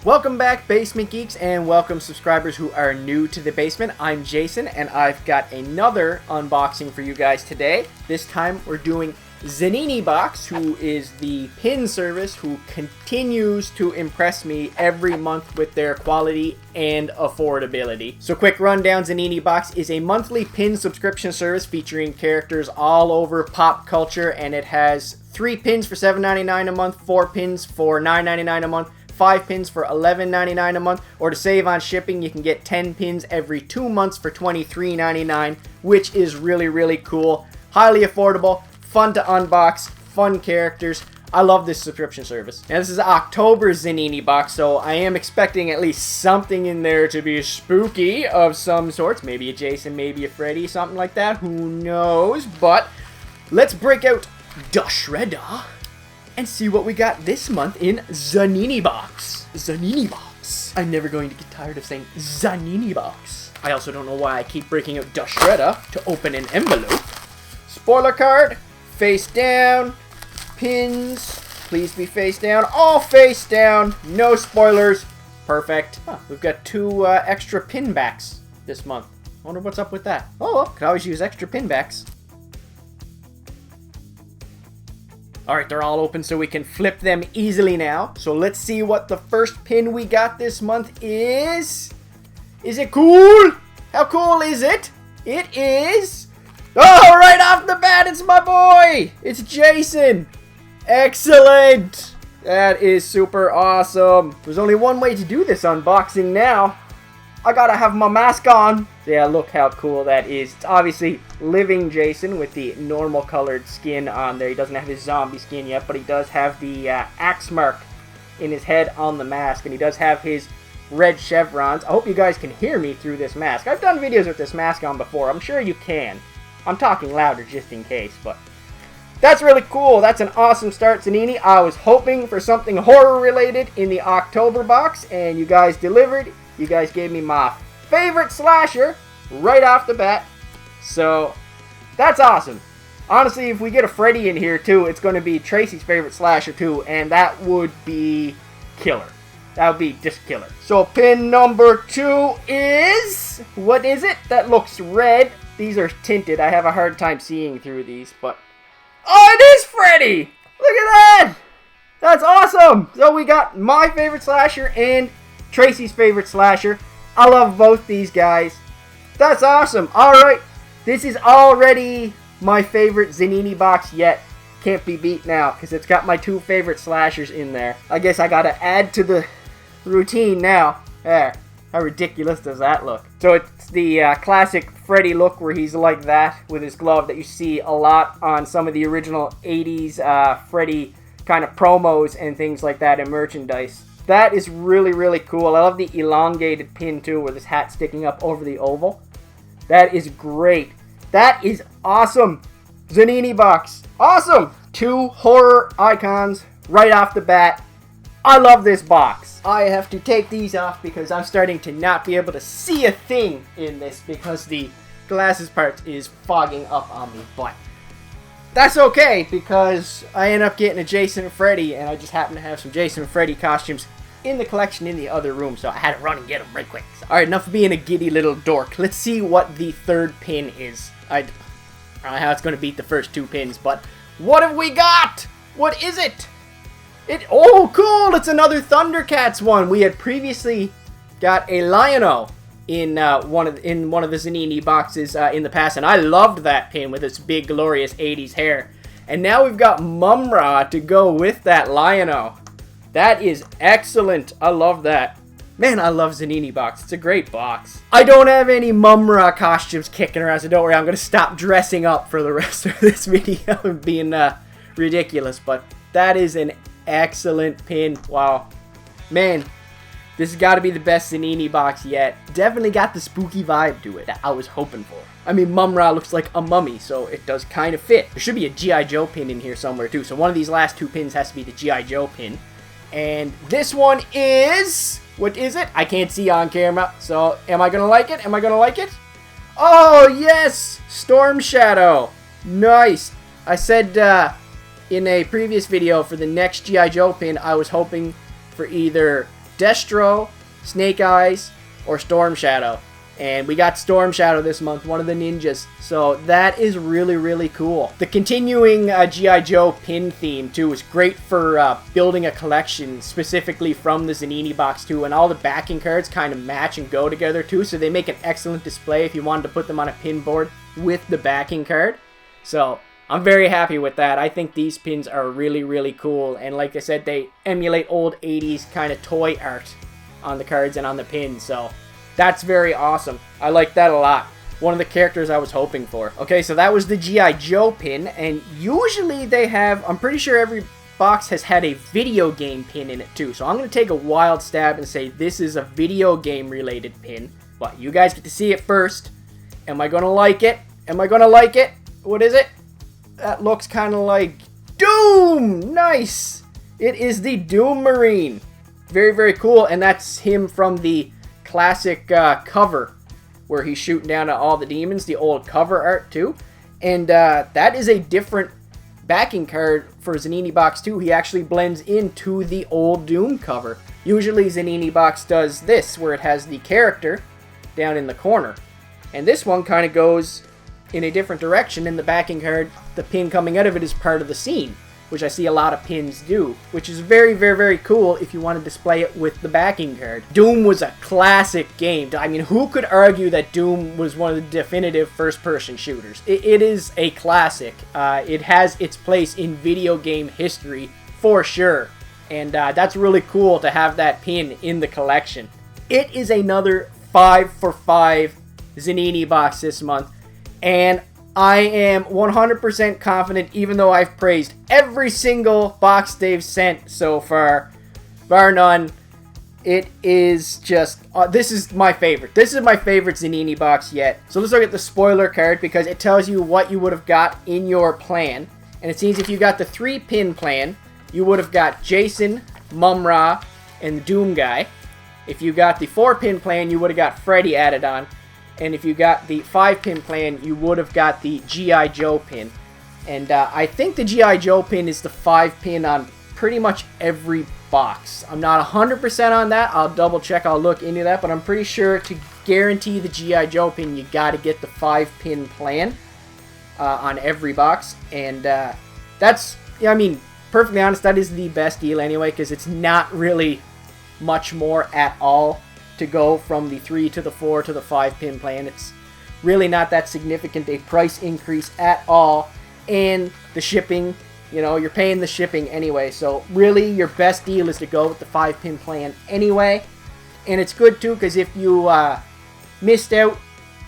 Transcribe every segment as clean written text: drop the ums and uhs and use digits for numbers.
Welcome back, Basement Geeks, and welcome subscribers who are new to the basement. I'm Jason, and I've got another unboxing for you guys today. This time we're doing ZANINI Box, who is the pin service who continues to impress me every month with their quality and affordability. So quick rundown, ZANINI Box is a monthly pin subscription service featuring characters all over pop culture, and it has 3 pins for $7.99 a month, 4 pins for $9.99 a month, 5 pins for $11.99 a month, or to save on shipping, you can get 10 pins every 2 months for $23.99, which is really cool. Highly affordable, fun to unbox, fun characters. I love this subscription service. Now this is October's ZANINI Box, so I am expecting at least something in there to be spooky of some sorts. Maybe a Jason, maybe a Freddy, something like that. Who knows? But let's break out the Shredder and see what we got this month in ZANINI Box. ZANINI Box. I'm never going to get tired of saying ZANINI Box. I also don't know why I keep breaking out the Shredder to open an envelope. Spoiler card, face down, pins, please be face down, all face down, no spoilers, perfect. Huh, we've got 2 extra pin backs this month. Wonder what's up with that. Oh, well, could always use extra pin backs. Alright, they're all open so we can flip them easily now. So let's see what the first pin we got this month is. Is it cool? How cool is it? It is... Oh, right off the bat, it's my boy! It's Jason! Excellent! That is super awesome. There's only one way to do this unboxing now. I gotta have my mask on. Yeah, look how cool that is. It's obviously living Jason with the normal colored skin on there. He doesn't have his zombie skin yet, but he does have the axe mark in his head on the mask, and he does have his red chevrons. I hope you guys can hear me through this mask. I've done videos with this mask on before. I'm sure you can. I'm talking louder just in case, but that's really cool. That's an awesome start, ZANINI. I was hoping for something horror related in the October box, and you guys delivered. You guys gave me my favorite slasher right off the bat. So, that's awesome. Honestly, if we get a Freddy in here too, it's going to be Tracey's favorite slasher too, and that would be killer. That would be just killer. So, pin number 2 is... What is it? That looks red. These are tinted. I have a hard time seeing through these, but... Oh, it is Freddy! Look at that! That's awesome! So, we got my favorite slasher and Tracey's favorite slasher. I love both these guys. That's awesome. Alright, this is already my favorite ZANINI box yet. Can't be beat now, because it's got my 2 favorite slashers in there. I guess I gotta add to the routine now. There. How ridiculous does that look? So it's the classic Freddy look where he's like that with his glove that you see a lot on some of the original 80s Freddy kind of promos and things like that in merchandise. That is really cool. I love the elongated pin too with his hat sticking up over the oval. That is great. That is awesome. ZANINI Box. Awesome. 2 horror icons right off the bat. I love this box. I have to take these off because I'm starting to not be able to see a thing in this because the glasses part is fogging up on me. But that's okay because I end up getting a Jason and Freddy, and I just happen to have some Jason and Freddy costumes in the collection in the other room, so I had to run and get them right quick. So, alright, enough of being a giddy little dork. Let's see what the 3rd pin is. I don't know how it's going to beat the first 2 pins, but what have we got? What is it? Oh, cool! It's another Thundercats one. We had previously got a Lion-O in one of the ZANINI boxes in the past, and I loved that pin with its big glorious 80s hair. And now we've got Mumm-ra to go with that Lion-O. That is excellent. I love that. Man, I love ZANINI Box. It's a great box. I don't have any Mumm-ra costumes kicking around, so don't worry. I'm going to stop dressing up for the rest of this video being ridiculous. But that is an excellent pin. Wow. Man, this has got to be the best ZANINI box yet. Definitely got the spooky vibe to it that I was hoping for. I mean, Mumm-ra looks like a mummy, so it does kind of fit. There should be a G.I. Joe pin in here somewhere, too. So one of these last 2 pins has to be the G.I. Joe pin. And this one is... What is it? I can't see on camera, so am I going to like it? Am I going to like it? Oh, yes! Storm Shadow. Nice. I said in a previous video for the next G.I. Joe pin, I was hoping for either Destro, Snake Eyes, or Storm Shadow. And we got Storm Shadow this month, one of the ninjas. So that is really, really cool. The continuing G.I. Joe pin theme, too, is great for building a collection specifically from the ZANINI box, too. And all the backing cards kind of match and go together, too. So they make an excellent display if you wanted to put them on a pin board with the backing card. So I'm very happy with that. I think these pins are really, really cool. And like I said, they emulate old 80s kind of toy art on the cards and on the pins. So that's very awesome. I like that a lot. One of the characters I was hoping for. Okay, so that was the G.I. Joe pin. And usually they have, I'm pretty sure every box has had a video game pin in it too. So I'm going to take a wild stab and say this is a video game related pin. But you guys get to see it first. Am I going to like it? Am I going to like it? What is it? That looks kind of like Doom! Nice! It is the Doom Marine. Very, very cool. And that's him from the classic cover where he's shooting down at all the demons, the old cover art too. And that is a different backing card for ZANINI Box 2. He actually blends into the old Doom cover. Usually ZANINI Box does this, where it has the character down in the corner. And this one kind of goes in a different direction, and the backing card, the pin coming out of it, is part of the scene, which I see a lot of pins do, which is very, very, very cool if you want to display it with the backing card. Doom was a classic game. I mean, who could argue that Doom was one of the definitive first-person shooters? It is a classic. It has its place in video game history for sure, and that's really cool to have that pin in the collection. It is another 5 for 5 ZANINI box this month, and I am 100% confident, even though I've praised every single box they've sent so far, bar none. It is just, this is my favorite. This is my favorite ZANINI box yet. So let's look at the spoiler card, because it tells you what you would have got in your plan. And it seems if you got the 3-pin plan, you would have got Jason, Mumm-ra, and the Doom guy. If you got the 4-pin plan, you would have got Freddy added on. And if you got the 5-pin plan, you would have got the G.I. Joe pin. And I think the G.I. Joe pin is the 5-pin on pretty much every box. I'm not 100% on that. I'll double check. I'll look into that. But I'm pretty sure to guarantee the G.I. Joe pin, you got to get the 5-pin plan on every box. And that's, I mean, perfectly honest, that is the best deal anyway, because it's not really much more at all to go from the 3 to the 4 to the 5-pin plan. It's really not that significant a price increase at all. And the shipping, you know, you're paying the shipping anyway. So really your best deal is to go with the 5-pin plan anyway. And it's good too, because if you missed out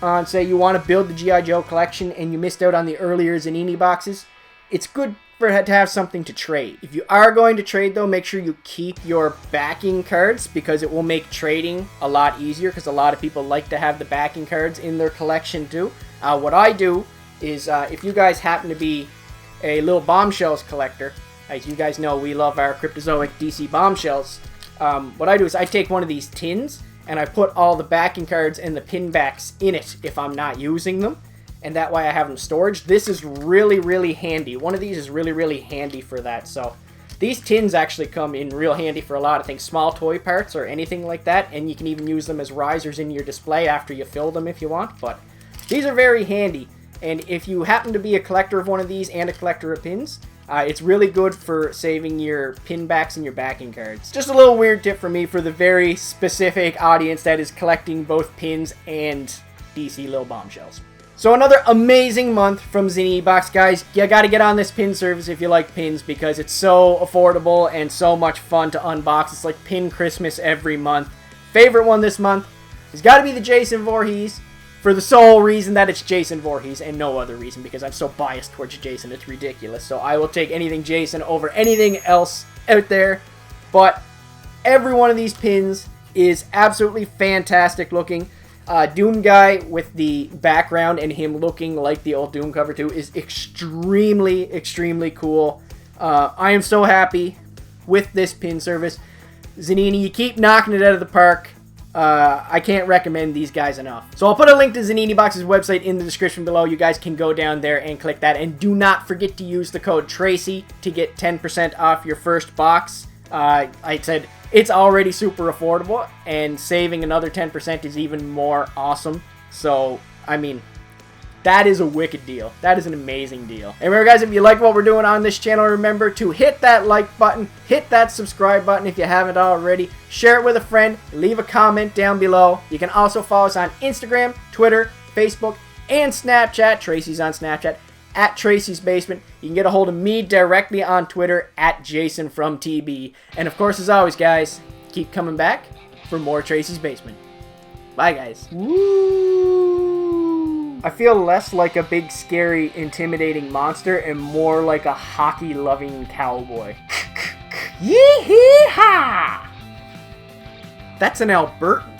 on, say you want to build the G.I. Joe collection and you missed out on the earlier ZANINI boxes, it's good for to have something to trade. If you are going to trade though, make sure you keep your backing cards, because it will make trading a lot easier, because a lot of people like to have the backing cards in their collection too. What I do is, if you guys happen to be a little bombshells collector, as you guys know, we love our Cryptozoic DC bombshells. What I do is I take one of these tins and I put all the backing cards and the pin backs in it if I'm not using them. And that way I have them storage. This is really, really handy. One of these is really, really handy for that. So these tins actually come in real handy for a lot of things. Small toy parts or anything like that. And you can even use them as risers in your display after you fill them if you want. But these are very handy. And if you happen to be a collector of one of these and a collector of pins, it's really good for saving your pin backs and your backing cards. Just a little weird tip for me for the very specific audience that is collecting both pins and DC little bombshells. So another amazing month from ZANINI Box, guys. You got to get on this pin service if you like pins, because it's so affordable and so much fun to unbox. It's like Pin Christmas every month. Favorite one this month has got to be the Jason Voorhees, for the sole reason that it's Jason Voorhees and no other reason, because I'm so biased towards Jason, it's ridiculous. So I will take anything Jason over anything else out there. But every one of these pins is absolutely fantastic looking. Doom guy with the background and him looking like the old Doom cover too is extremely, extremely cool. I am so happy with this pin service. ZANINI, you keep knocking it out of the park. I can't recommend these guys enough. So I'll put a link to ZANINI Box's website in the description below. You guys can go down there and click that. And do not forget to use the code Tracey to get 10% off your first box. I said it's already super affordable, and saving another 10% is even more awesome. So, I mean, that is a wicked deal. That is an amazing deal. And remember, guys, if you like what we're doing on this channel, remember to hit that like button, hit that subscribe button if you haven't already, share it with a friend, leave a comment down below. You can also follow us on Instagram, Twitter, Facebook, and Snapchat. Tracy's on Snapchat, at Tracy's Basement. You can get a hold of me directly on Twitter, at JasonFromTB. And of course, as always, guys, keep coming back for more Tracy's Basement. Bye, guys. Woo! I feel less like a big, scary, intimidating monster and more like a hockey-loving cowboy. Yee-hee-ha! That's an Albertan.